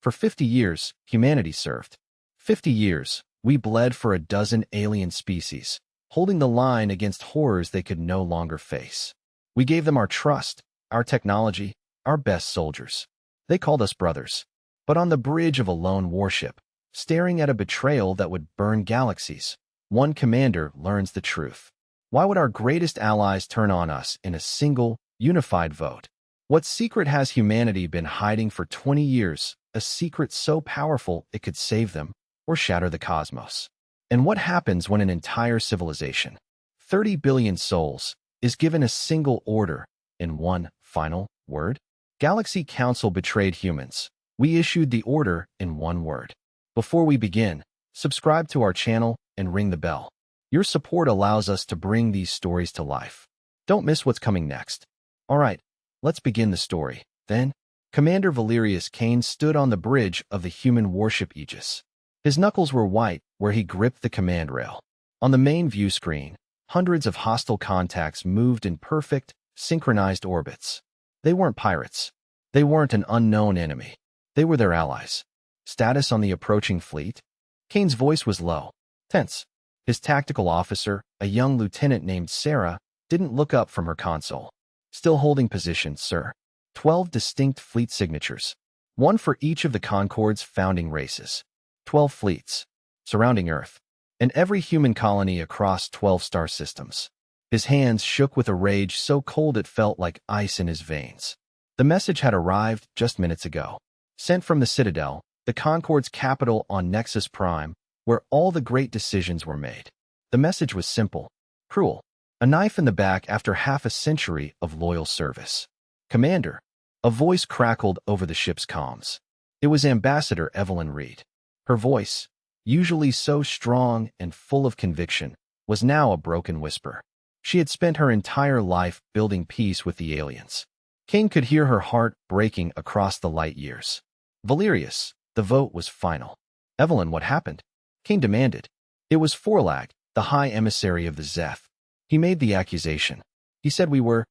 For 50 years, humanity served. 50 years, we bled for a dozen alien species, holding the line against horrors they could no longer face. We gave them our trust, our technology, our best soldiers. They called us brothers. But on the bridge of a lone warship, staring at a betrayal that would burn galaxies, one commander learns the truth. Why would our greatest allies turn on us in a single, unified vote? What secret has humanity been hiding for 20 years, a secret so powerful it could save them or shatter the cosmos? And what happens when an entire civilization, 30 billion souls, is given a single order in one final word? Galaxy Council betrayed humans. We issued the order in one word. Before we begin, subscribe to our channel and ring the bell. Your support allows us to bring these stories to life. Don't miss what's coming next. All right, let's begin the story. Then, Commander Valerius Kane stood on the bridge of the human warship Aegis. His knuckles were white where he gripped the command rail. On the main view screen, hundreds of hostile contacts moved in perfect, synchronized orbits. They weren't pirates. They weren't an unknown enemy. They were their allies. Status on the approaching fleet? Kane's voice was low, tense. His tactical officer, a young lieutenant named Sarah, didn't look up from her console. Still holding position, sir. 12 distinct fleet signatures. One for each of the Concorde's founding races. 12 fleets, surrounding Earth, and every human colony across 12 star systems. His hands shook with a rage so cold it felt like ice in his veins. The message had arrived just minutes ago. Sent from the Citadel, the Concorde's capital on Nexus Prime, where all the great decisions were made. The message was simple, cruel. A knife in the back after half a century of loyal service. Commander, a voice crackled over the ship's comms. It was Ambassador Evelyn Reed. Her voice, usually so strong and full of conviction, was now a broken whisper. She had spent her entire life building peace with the aliens. Kane could hear her heart breaking across the light years. Valerius, the vote was final. Evelyn, what happened? Kane demanded. It was Forlag, the high emissary of the Zeph. He made the accusation. He said we were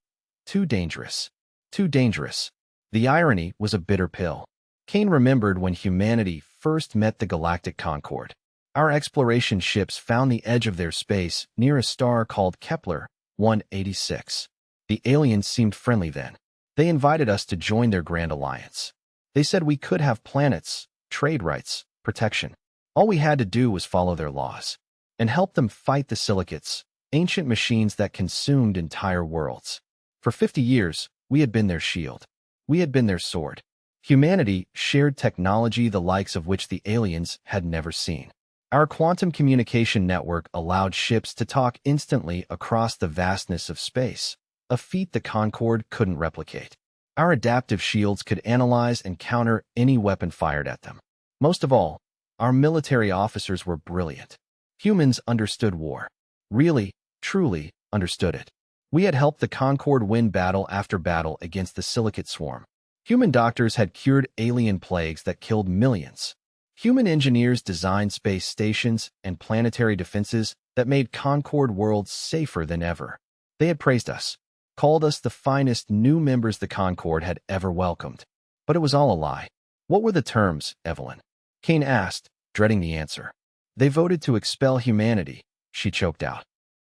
too dangerous. Too dangerous. The irony was a bitter pill. Kane remembered when humanity first met the Galactic Concorde. Our exploration ships found the edge of their space near a star called Kepler 186. The aliens seemed friendly then. They invited us to join their grand alliance. They said we could have planets, trade rights, protection. All we had to do was follow their laws and help them fight the silicates, ancient machines that consumed entire worlds. For 50 years, we had been their shield. We had been their sword. Humanity shared technology the likes of which the aliens had never seen. Our quantum communication network allowed ships to talk instantly across the vastness of space, a feat the Concorde couldn't replicate. Our adaptive shields could analyze and counter any weapon fired at them. Most of all, our military officers were brilliant. Humans understood war. Really, truly understood it. We had helped the Concorde win battle after battle against the silicate swarm. Human doctors had cured alien plagues that killed millions. Human engineers designed space stations and planetary defenses that made Concorde worlds safer than ever. They had praised us, called us the finest new members the Concorde had ever welcomed. But it was all a lie. What were the terms, Evelyn? Kane asked, dreading the answer. They voted to expel humanity, she choked out.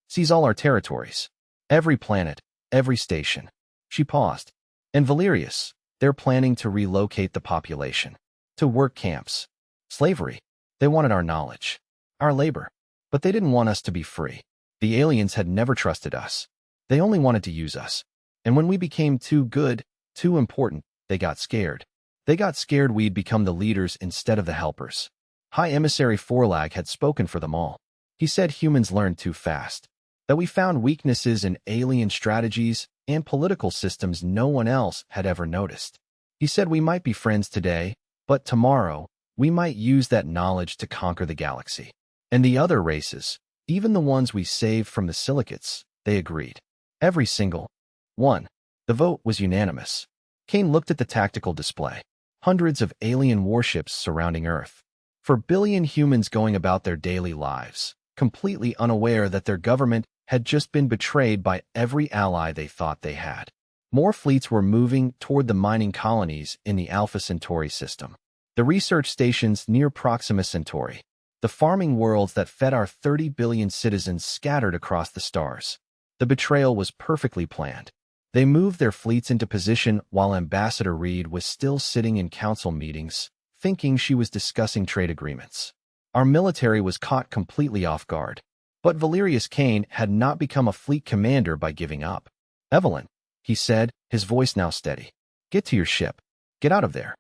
Seize all our territories. Every planet, every station. She paused. And Valerius, they're planning to relocate the population. To work camps. Slavery. They wanted our knowledge. Our labor. But they didn't want us to be free. The aliens had never trusted us. They only wanted to use us. And when we became too good, too important, they got scared. They got scared we'd become the leaders instead of the helpers. High Emissary Forlag had spoken for them all. He said humans learned too fast. That we found weaknesses in alien strategies and political systems no one else had ever noticed. He said we might be friends today, but tomorrow, we might use that knowledge to conquer the galaxy. And the other races, even the ones we saved from the silicates, they agreed. Every single one. The vote was unanimous. Kane looked at the tactical display. Hundreds of alien warships surrounding Earth. For billion humans going about their daily lives, completely unaware that their government had just been betrayed by every ally they thought they had. More fleets were moving toward the mining colonies in the Alpha Centauri system. The research stations near Proxima Centauri. The farming worlds that fed our 30 billion citizens scattered across the stars. The betrayal was perfectly planned. They moved their fleets into position while Ambassador Reed was still sitting in council meetings, thinking she was discussing trade agreements. Our military was caught completely off guard. But Valerius Kane had not become a fleet commander by giving up. "Evelyn," he said, his voice now steady. "Get to your ship. Get out of there.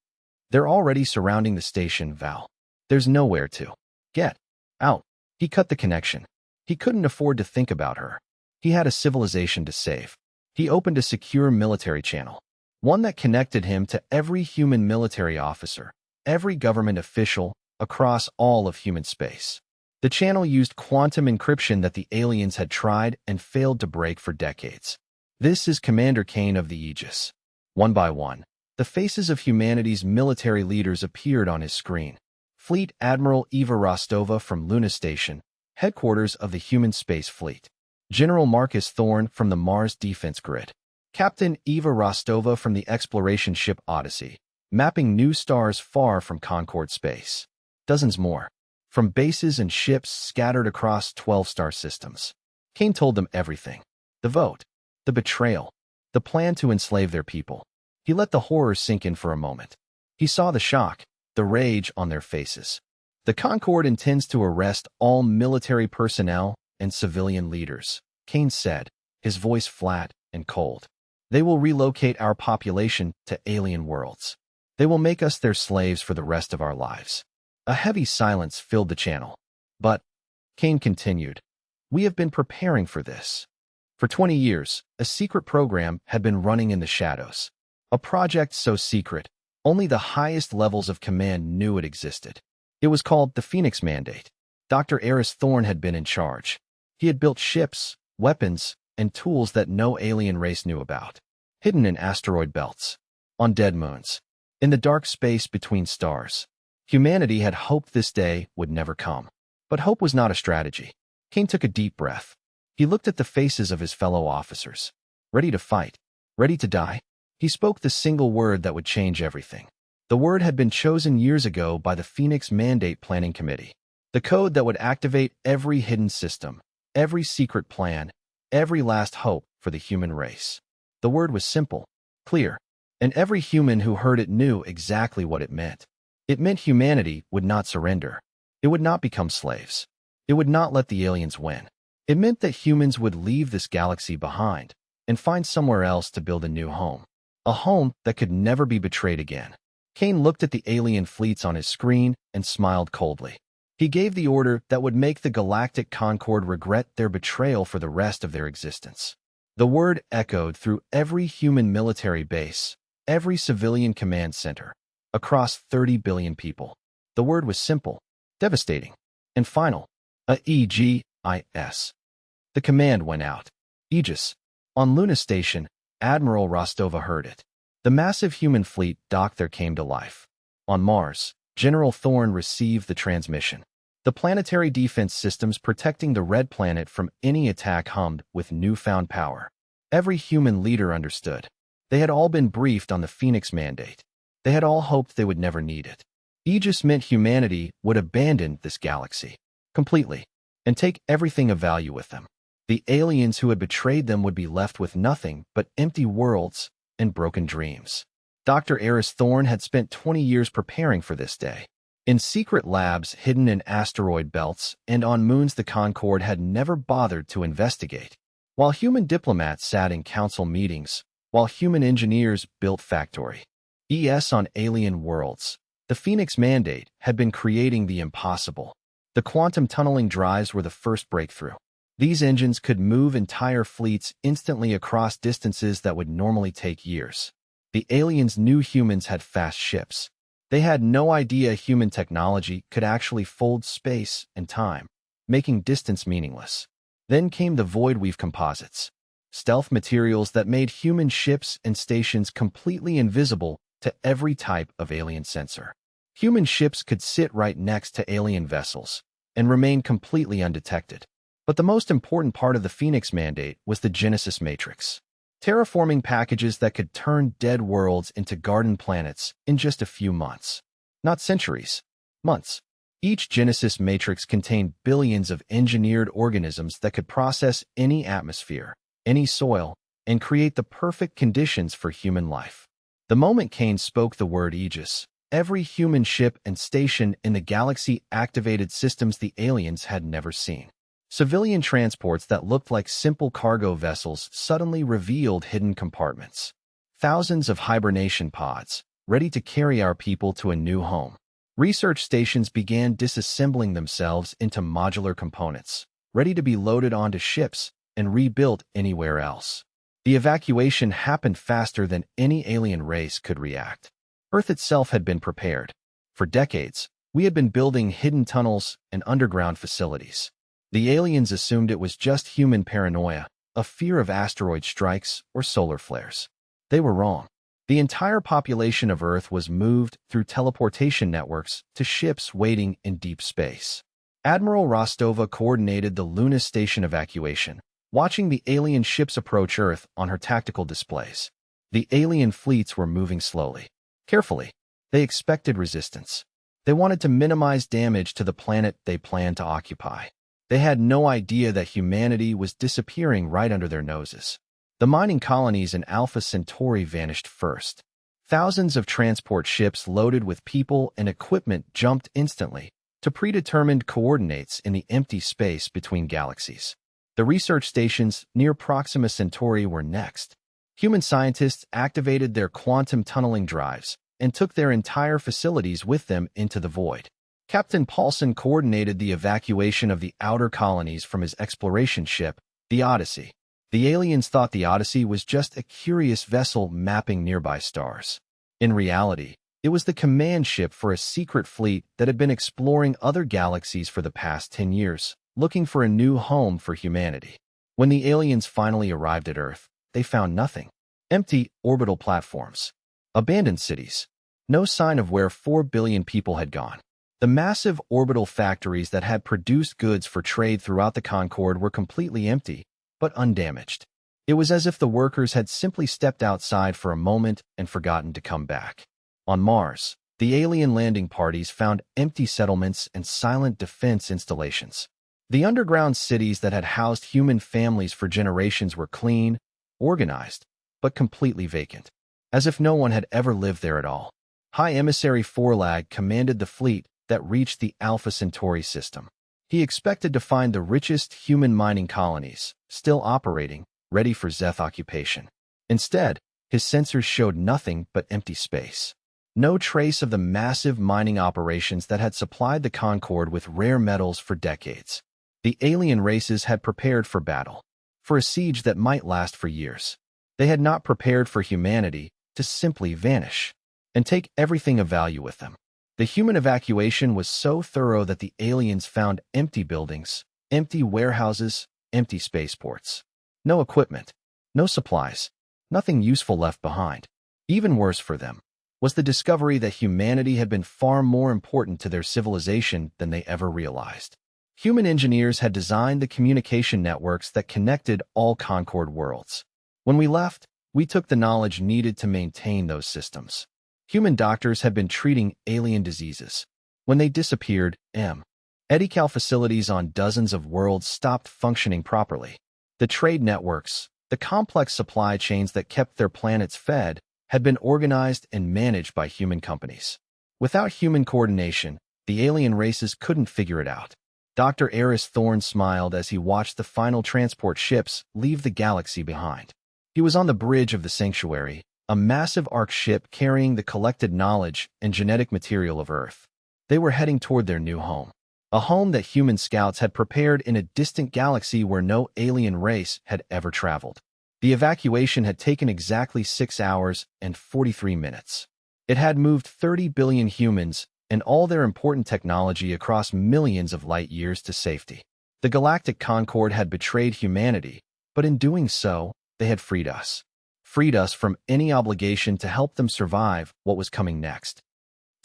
They're already surrounding the station, Val. There's nowhere to. Get out." He cut the connection. He couldn't afford to think about her. He had a civilization to save. He opened a secure military channel, one that connected him to every human military officer, every government official, across all of human space. The channel used quantum encryption that the aliens had tried and failed to break for decades. This is Commander Kane of the Aegis. One by one, the faces of humanity's military leaders appeared on his screen. Fleet Admiral Eva Rostova from Luna Station, headquarters of the human space fleet. General Marcus Thorne from the Mars Defense Grid. Captain Eva Rostova from the exploration ship Odyssey, mapping new stars far from Concord space. Dozens more, from bases and ships scattered across 12 star systems. Kane told them everything. The vote, the betrayal, the plan to enslave their people. He let the horror sink in for a moment. He saw the shock, the rage on their faces. The Concord intends to arrest all military personnel and civilian leaders, Kane said, his voice flat and cold. They will relocate our population to alien worlds. They will make us their slaves for the rest of our lives. A heavy silence filled the channel. But, Kane continued, we have been preparing for this. For 20 years, a secret program had been running in the shadows. A project so secret, only the highest levels of command knew it existed. It was called the Phoenix Mandate. Dr. Eris Thorne had been in charge. He had built ships, weapons, and tools that no alien race knew about, hidden in asteroid belts, on dead moons, in the dark space between stars. Humanity had hoped this day would never come. But hope was not a strategy. Kane took a deep breath. He looked at the faces of his fellow officers. Ready to fight, ready to die. He spoke the single word that would change everything. The word had been chosen years ago by the Phoenix Mandate Planning Committee. The code that would activate every hidden system, every secret plan, every last hope for the human race. The word was simple, clear, and every human who heard it knew exactly what it meant. It meant humanity would not surrender. It would not become slaves. It would not let the aliens win. It meant that humans would leave this galaxy behind and find somewhere else to build a new home. A home that could never be betrayed again. Kane looked at the alien fleets on his screen and smiled coldly. He gave the order that would make the Galactic Concord regret their betrayal for the rest of their existence. The word echoed through every human military base, every civilian command center, across 30 billion people. The word was simple, devastating, and final. Aegis. The command went out. Aegis. On Luna Station, Admiral Rostova heard it. The massive human fleet docked there came to life. On Mars, General Thorne received the transmission. The planetary defense systems protecting the Red Planet from any attack hummed with newfound power. Every human leader understood. They had all been briefed on the Phoenix Mandate. They had all hoped they would never need it. Aegis meant humanity would abandon this galaxy completely and take everything of value with them. The aliens who had betrayed them would be left with nothing but empty worlds and broken dreams. Dr. Eris Thorne had spent 20 years preparing for this day. In secret labs hidden in asteroid belts and on moons the Concord had never bothered to investigate. While human diplomats sat in council meetings, while human engineers built factory ES on alien worlds, the Phoenix Mandate had been creating the impossible. The quantum tunneling drives were the first breakthrough. These engines could move entire fleets instantly across distances that would normally take years. The aliens knew humans had fast ships. They had no idea human technology could actually fold space and time, making distance meaningless. Then came the void weave composites, stealth materials that made human ships and stations completely invisible to every type of alien sensor. Human ships could sit right next to alien vessels and remain completely undetected. But the most important part of the Phoenix Mandate was the Genesis Matrix. Terraforming packages that could turn dead worlds into garden planets in just a few months. Not centuries. Months. Each Genesis matrix contained billions of engineered organisms that could process any atmosphere, any soil, and create the perfect conditions for human life. The moment Kane spoke the word Aegis, every human ship and station in the galaxy activated systems the aliens had never seen. Civilian transports that looked like simple cargo vessels suddenly revealed hidden compartments. Thousands of hibernation pods, ready to carry our people to a new home. Research stations began disassembling themselves into modular components, ready to be loaded onto ships and rebuilt anywhere else. The evacuation happened faster than any alien race could react. Earth itself had been prepared. For decades, we had been building hidden tunnels and underground facilities. The aliens assumed it was just human paranoia, a fear of asteroid strikes or solar flares. They were wrong. The entire population of Earth was moved through teleportation networks to ships waiting in deep space. Admiral Rostova coordinated the Luna station evacuation, watching the alien ships approach Earth on her tactical displays. The alien fleets were moving slowly. Carefully. They expected resistance. They wanted to minimize damage to the planet they planned to occupy. They had no idea that humanity was disappearing right under their noses. The mining colonies in Alpha Centauri vanished first. Thousands of transport ships loaded with people and equipment jumped instantly to predetermined coordinates in the empty space between galaxies. The research stations near Proxima Centauri were next. Human scientists activated their quantum tunneling drives and took their entire facilities with them into the void. Captain Paulson coordinated the evacuation of the outer colonies from his exploration ship, the Odyssey. The aliens thought the Odyssey was just a curious vessel mapping nearby stars. In reality, it was the command ship for a secret fleet that had been exploring other galaxies for the past 10 years, looking for a new home for humanity. When the aliens finally arrived at Earth, they found nothing. Empty orbital platforms. Abandoned cities. No sign of where 4 billion people had gone. The massive orbital factories that had produced goods for trade throughout the Concorde were completely empty, but undamaged. It was as if the workers had simply stepped outside for a moment and forgotten to come back. On Mars, the alien landing parties found empty settlements and silent defense installations. The underground cities that had housed human families for generations were clean, organized, but completely vacant, as if no one had ever lived there at all. High Emissary Forlag commanded the fleet that reached the Alpha Centauri system. He expected to find the richest human mining colonies, still operating, ready for Zeth occupation. Instead, his sensors showed nothing but empty space. No trace of the massive mining operations that had supplied the Concorde with rare metals for decades. The alien races had prepared for battle, for a siege that might last for years. They had not prepared for humanity to simply vanish and take everything of value with them. The human evacuation was so thorough that the aliens found empty buildings, empty warehouses, empty spaceports. No equipment, no supplies, nothing useful left behind. Even worse for them was the discovery that humanity had been far more important to their civilization than they ever realized. Human engineers had designed the communication networks that connected all Concorde worlds. When we left, we took the knowledge needed to maintain those systems. Human doctors had been treating alien diseases. When they disappeared, medical facilities on dozens of worlds stopped functioning properly. The trade networks, the complex supply chains that kept their planets fed, had been organized and managed by human companies. Without human coordination, the alien races couldn't figure it out. Dr. Eris Thorne smiled as he watched the final transport ships leave the galaxy behind. He was on the bridge of the sanctuary, a massive arc ship carrying the collected knowledge and genetic material of Earth. They were heading toward their new home, a home that human scouts had prepared in a distant galaxy where no alien race had ever traveled. The evacuation had taken exactly 6 hours and 43 minutes. It had moved 30 billion humans and all their important technology across millions of light years to safety. The Galactic Concorde had betrayed humanity, but in doing so, they had freed us from any obligation to help them survive what was coming next.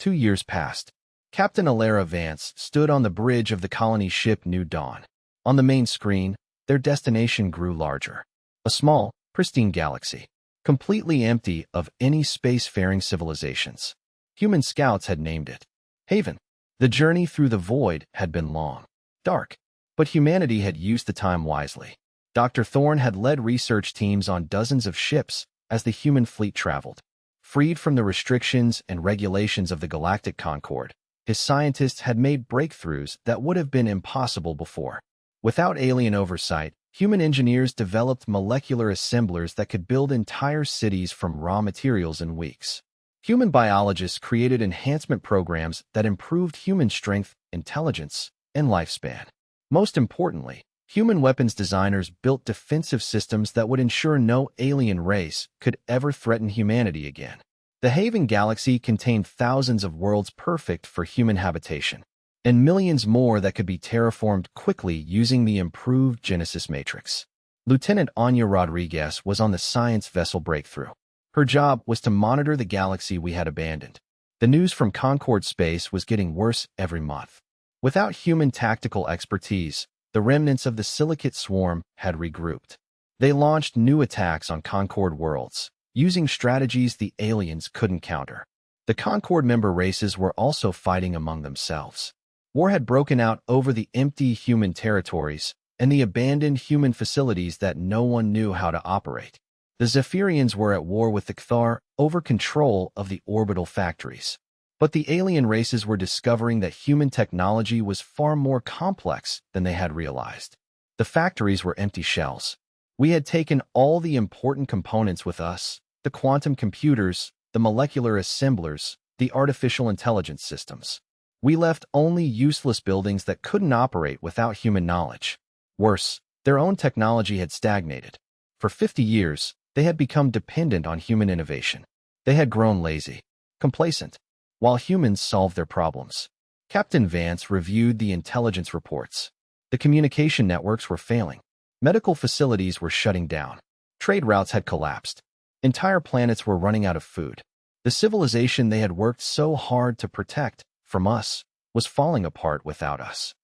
2 years passed. Captain Alara Vance stood on the bridge of the colony ship New Dawn. On the main screen, their destination grew larger. A small, pristine galaxy, completely empty of any spacefaring civilizations. Human scouts had named it Haven. The journey through the void had been long, dark, but humanity had used the time wisely. Dr. Thorne had led research teams on dozens of ships as the human fleet traveled. Freed from the restrictions and regulations of the Galactic Concord, his scientists had made breakthroughs that would have been impossible before. Without alien oversight, human engineers developed molecular assemblers that could build entire cities from raw materials in weeks. Human biologists created enhancement programs that improved human strength, intelligence, and lifespan. Most importantly, human weapons designers built defensive systems that would ensure no alien race could ever threaten humanity again. The Haven galaxy contained thousands of worlds perfect for human habitation, and millions more that could be terraformed quickly using the improved Genesis matrix. Lieutenant Anya Rodriguez was on the science vessel Breakthrough. Her job was to monitor the galaxy we had abandoned. The news from Concord space was getting worse every month. Without human tactical expertise, the remnants of the silicate swarm had regrouped. They launched new attacks on Concord worlds, using strategies the aliens couldn't counter. The Concord member races were also fighting among themselves. War had broken out over the empty human territories and the abandoned human facilities that no one knew how to operate. The Zephyrians were at war with the Cthar over control of the orbital factories. But the alien races were discovering that human technology was far more complex than they had realized. The factories were empty shells. We had taken all the important components with us: the quantum computers, the molecular assemblers, the artificial intelligence systems. We left only useless buildings that couldn't operate without human knowledge. Worse, their own technology had stagnated. For 50 years, they had become dependent on human innovation. They had grown lazy, complacent, while humans solved their problems. Captain Vance reviewed the intelligence reports. The communication networks were failing. Medical facilities were shutting down. Trade routes had collapsed. Entire planets were running out of food. The civilization they had worked so hard to protect from us was falling apart without us.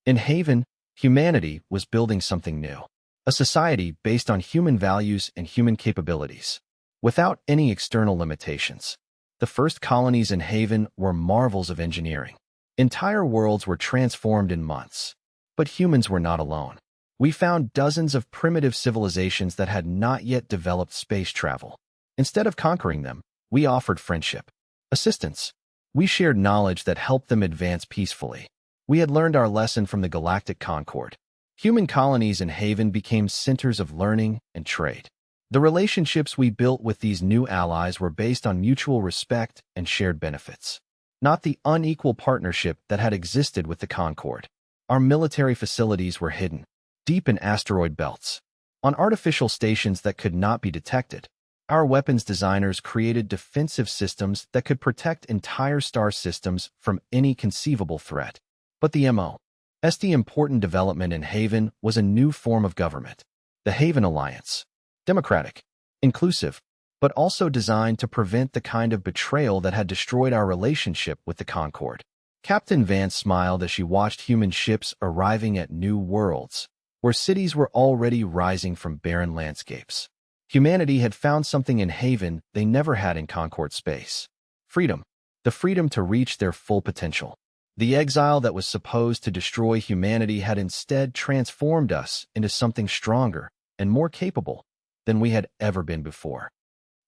In Haven, humanity was building something new. A society based on human values and human capabilities, without any external limitations. The first colonies in Haven were marvels of engineering. Entire worlds were transformed in months. But humans were not alone. We found dozens of primitive civilizations that had not yet developed space travel. Instead of conquering them, we offered friendship, assistance. We shared knowledge that helped them advance peacefully. We had learned our lesson from the Galactic Concord. Human colonies in Haven became centers of learning and trade. The relationships we built with these new allies were based on mutual respect and shared benefits, not the unequal partnership that had existed with the Concord. Our military facilities were hidden, deep in asteroid belts, on artificial stations that could not be detected. Our weapons designers created defensive systems that could protect entire star systems from any conceivable threat. But the most important development in Haven was a new form of government, the Haven Alliance. Democratic, inclusive, but also designed to prevent the kind of betrayal that had destroyed our relationship with the Concord. Captain Vance smiled as she watched human ships arriving at new worlds, where cities were already rising from barren landscapes. Humanity had found something in Haven they never had in Concord space. Freedom. The freedom to reach their full potential. The exile that was supposed to destroy humanity had instead transformed us into something stronger and more capable than we had ever been before.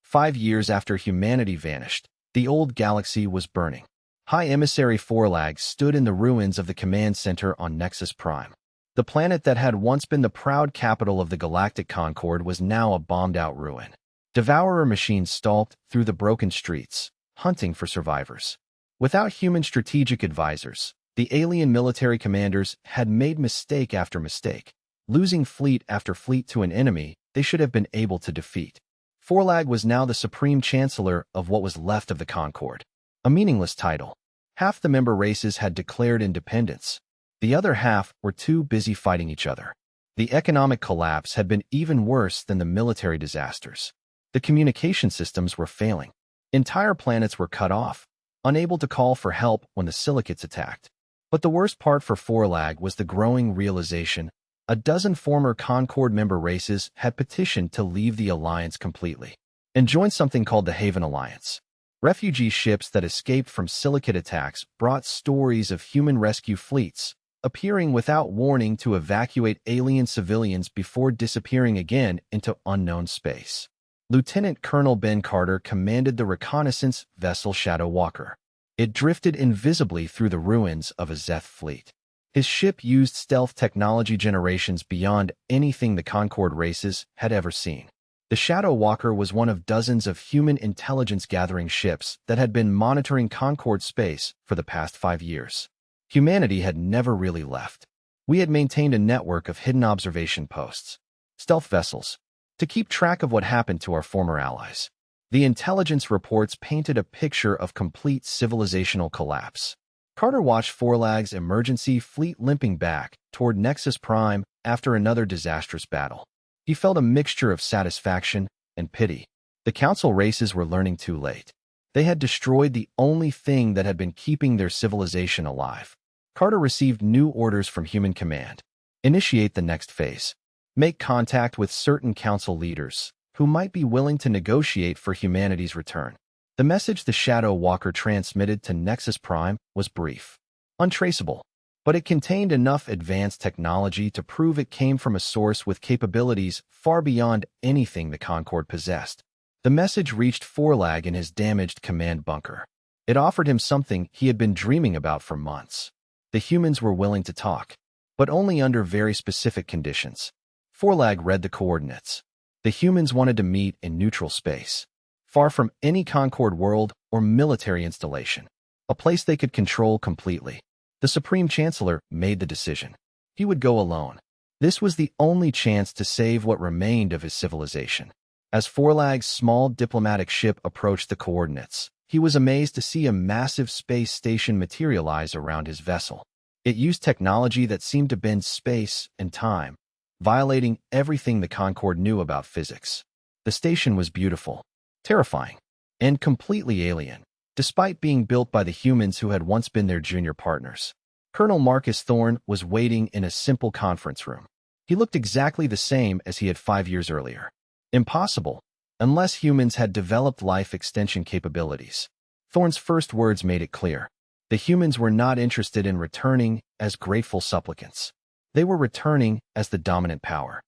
5 years after humanity vanished, the old galaxy was burning. High Emissary Forlag stood in the ruins of the command center on Nexus Prime. The planet that had once been the proud capital of the Galactic Concord was now a bombed-out ruin. Devourer machines stalked through the broken streets, hunting for survivors. Without human strategic advisors, the alien military commanders had made mistake after mistake, losing fleet after fleet to an enemy they should have been able to defeat. Forlag was now the supreme chancellor of what was left of the Concord. A meaningless title. Half the member races had declared independence. The other half were too busy fighting each other. The economic collapse had been even worse than the military disasters. The communication systems were failing. Entire planets were cut off, unable to call for help when the silicates attacked. But the worst part for Forlag was the growing realization a dozen former Concord member races had petitioned to leave the Alliance completely and join something called the Haven Alliance. Refugee ships that escaped from silicate attacks brought stories of human rescue fleets, appearing without warning to evacuate alien civilians before disappearing again into unknown space. Lieutenant Colonel Ben Carter commanded the reconnaissance vessel Shadow Walker. It drifted invisibly through the ruins of a Zeth fleet. His ship used stealth technology generations beyond anything the Concord races had ever seen. The Shadow Walker was one of dozens of human intelligence-gathering ships that had been monitoring Concord space for the past 5 years. Humanity had never really left. We had maintained a network of hidden observation posts, stealth vessels, to keep track of what happened to our former allies. The intelligence reports painted a picture of complete civilizational collapse. Carter watched Forlag's emergency fleet limping back toward Nexus Prime after another disastrous battle. He felt a mixture of satisfaction and pity. The Council races were learning too late. They had destroyed the only thing that had been keeping their civilization alive. Carter received new orders from Human Command. Initiate the next phase. Make contact with certain Council leaders who might be willing to negotiate for humanity's return. The message the Shadow Walker transmitted to Nexus Prime was brief, untraceable, but it contained enough advanced technology to prove it came from a source with capabilities far beyond anything the Concord possessed. The message reached Forlag in his damaged command bunker. It offered him something he had been dreaming about for months. The humans were willing to talk, but only under very specific conditions. Forlag read the coordinates. The humans wanted to meet in neutral space, far from any Concord world or military installation, a place they could control completely. The Supreme Chancellor made the decision. He would go alone. This was the only chance to save what remained of his civilization. As Forlag's small diplomatic ship approached the coordinates, he was amazed to see a massive space station materialize around his vessel. It used technology that seemed to bend space and time, violating everything the Concord knew about physics. The station was beautiful, terrifying, and completely alien, despite being built by the humans who had once been their junior partners. Colonel Marcus Thorne was waiting in a simple conference room. He looked exactly the same as he had 5 years earlier. Impossible, unless humans had developed life extension capabilities. Thorne's first words made it clear. The humans were not interested in returning as grateful supplicants. They were returning as the dominant power.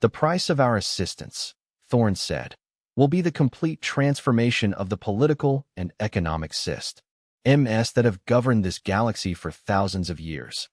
The price of our assistance, Thorne said, will be the complete transformation of the political and economic systems that have governed this galaxy for thousands of years.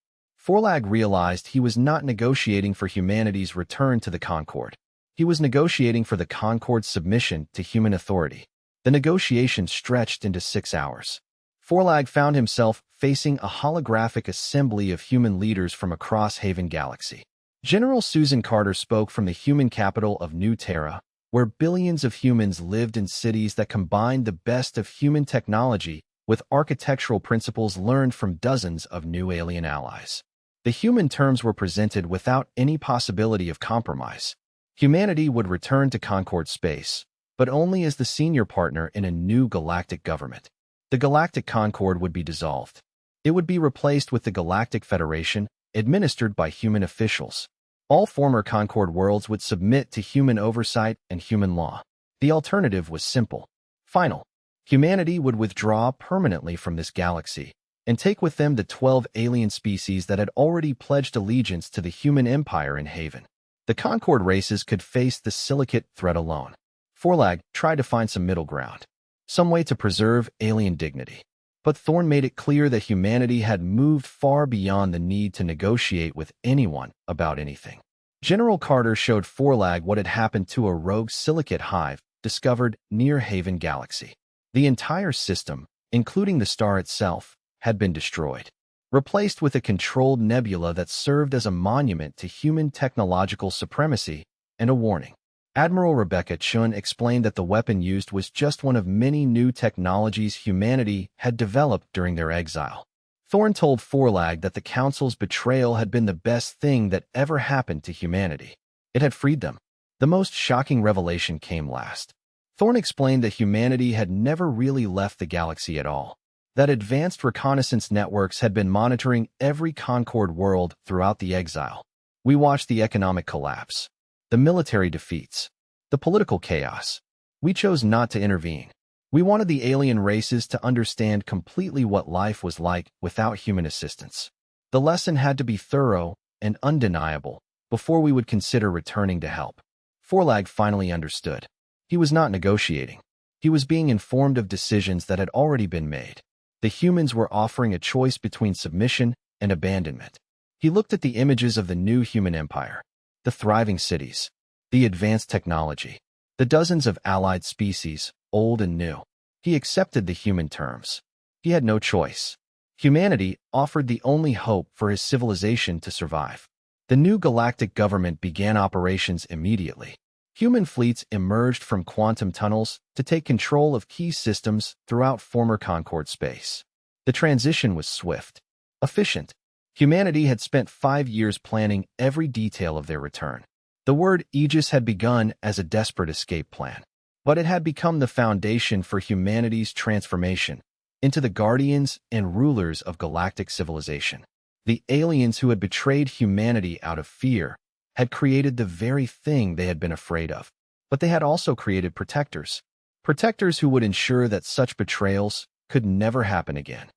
Forlag realized he was not negotiating for humanity's return to the Concord. He was negotiating for the Concord's submission to human authority. The negotiation stretched into 6 hours. Forlag found himself facing a holographic assembly of human leaders from across Haven Galaxy. General Susan Carter spoke from the human capital of New Terra, where billions of humans lived in cities that combined the best of human technology with architectural principles learned from dozens of new alien allies. The human terms were presented without any possibility of compromise. Humanity would return to Concord space, but only as the senior partner in a new galactic government. The Galactic Concord would be dissolved. It would be replaced with the Galactic Federation, administered by human officials. All former Concord worlds would submit to human oversight and human law. The alternative was simple, final. Humanity would withdraw permanently from this galaxy and take with them the 12 alien species that had already pledged allegiance to the human empire in Haven. The Concord races could face the silicate threat alone. Forlag tried to find some middle ground, some way to preserve alien dignity. But Thorne made it clear that humanity had moved far beyond the need to negotiate with anyone about anything. General Carter showed Forlag what had happened to a rogue silicate hive discovered near Haven Galaxy. The entire system, including the star itself, had been destroyed, replaced with a controlled nebula that served as a monument to human technological supremacy and a warning. Admiral Rebecca Chun explained that the weapon used was just one of many new technologies humanity had developed during their exile. Thorne told Forlag that the Council's betrayal had been the best thing that ever happened to humanity. It had freed them. The most shocking revelation came last. Thorne explained that humanity had never really left the galaxy at all, that advanced reconnaissance networks had been monitoring every Concord world throughout the exile. We watched the economic collapse, the military defeats, the political chaos. We chose not to intervene. We wanted the alien races to understand completely what life was like without human assistance. The lesson had to be thorough and undeniable before we would consider returning to help. Forlag finally understood. He was not negotiating. He was being informed of decisions that had already been made. The humans were offering a choice between submission and abandonment. He looked at the images of the new human empire, the thriving cities, the advanced technology, the dozens of allied species, old and new. He accepted the human terms. He had no choice. Humanity offered the only hope for his civilization to survive. The new galactic government began operations immediately. Human fleets emerged from quantum tunnels to take control of key systems throughout former Concord space. The transition was swift, efficient. Humanity had spent 5 years planning every detail of their return. The word Aegis had begun as a desperate escape plan, but it had become the foundation for humanity's transformation into the guardians and rulers of galactic civilization. The aliens who had betrayed humanity out of fear had created the very thing they had been afraid of. But they had also created protectors. Protectors who would ensure that such betrayals could never happen again.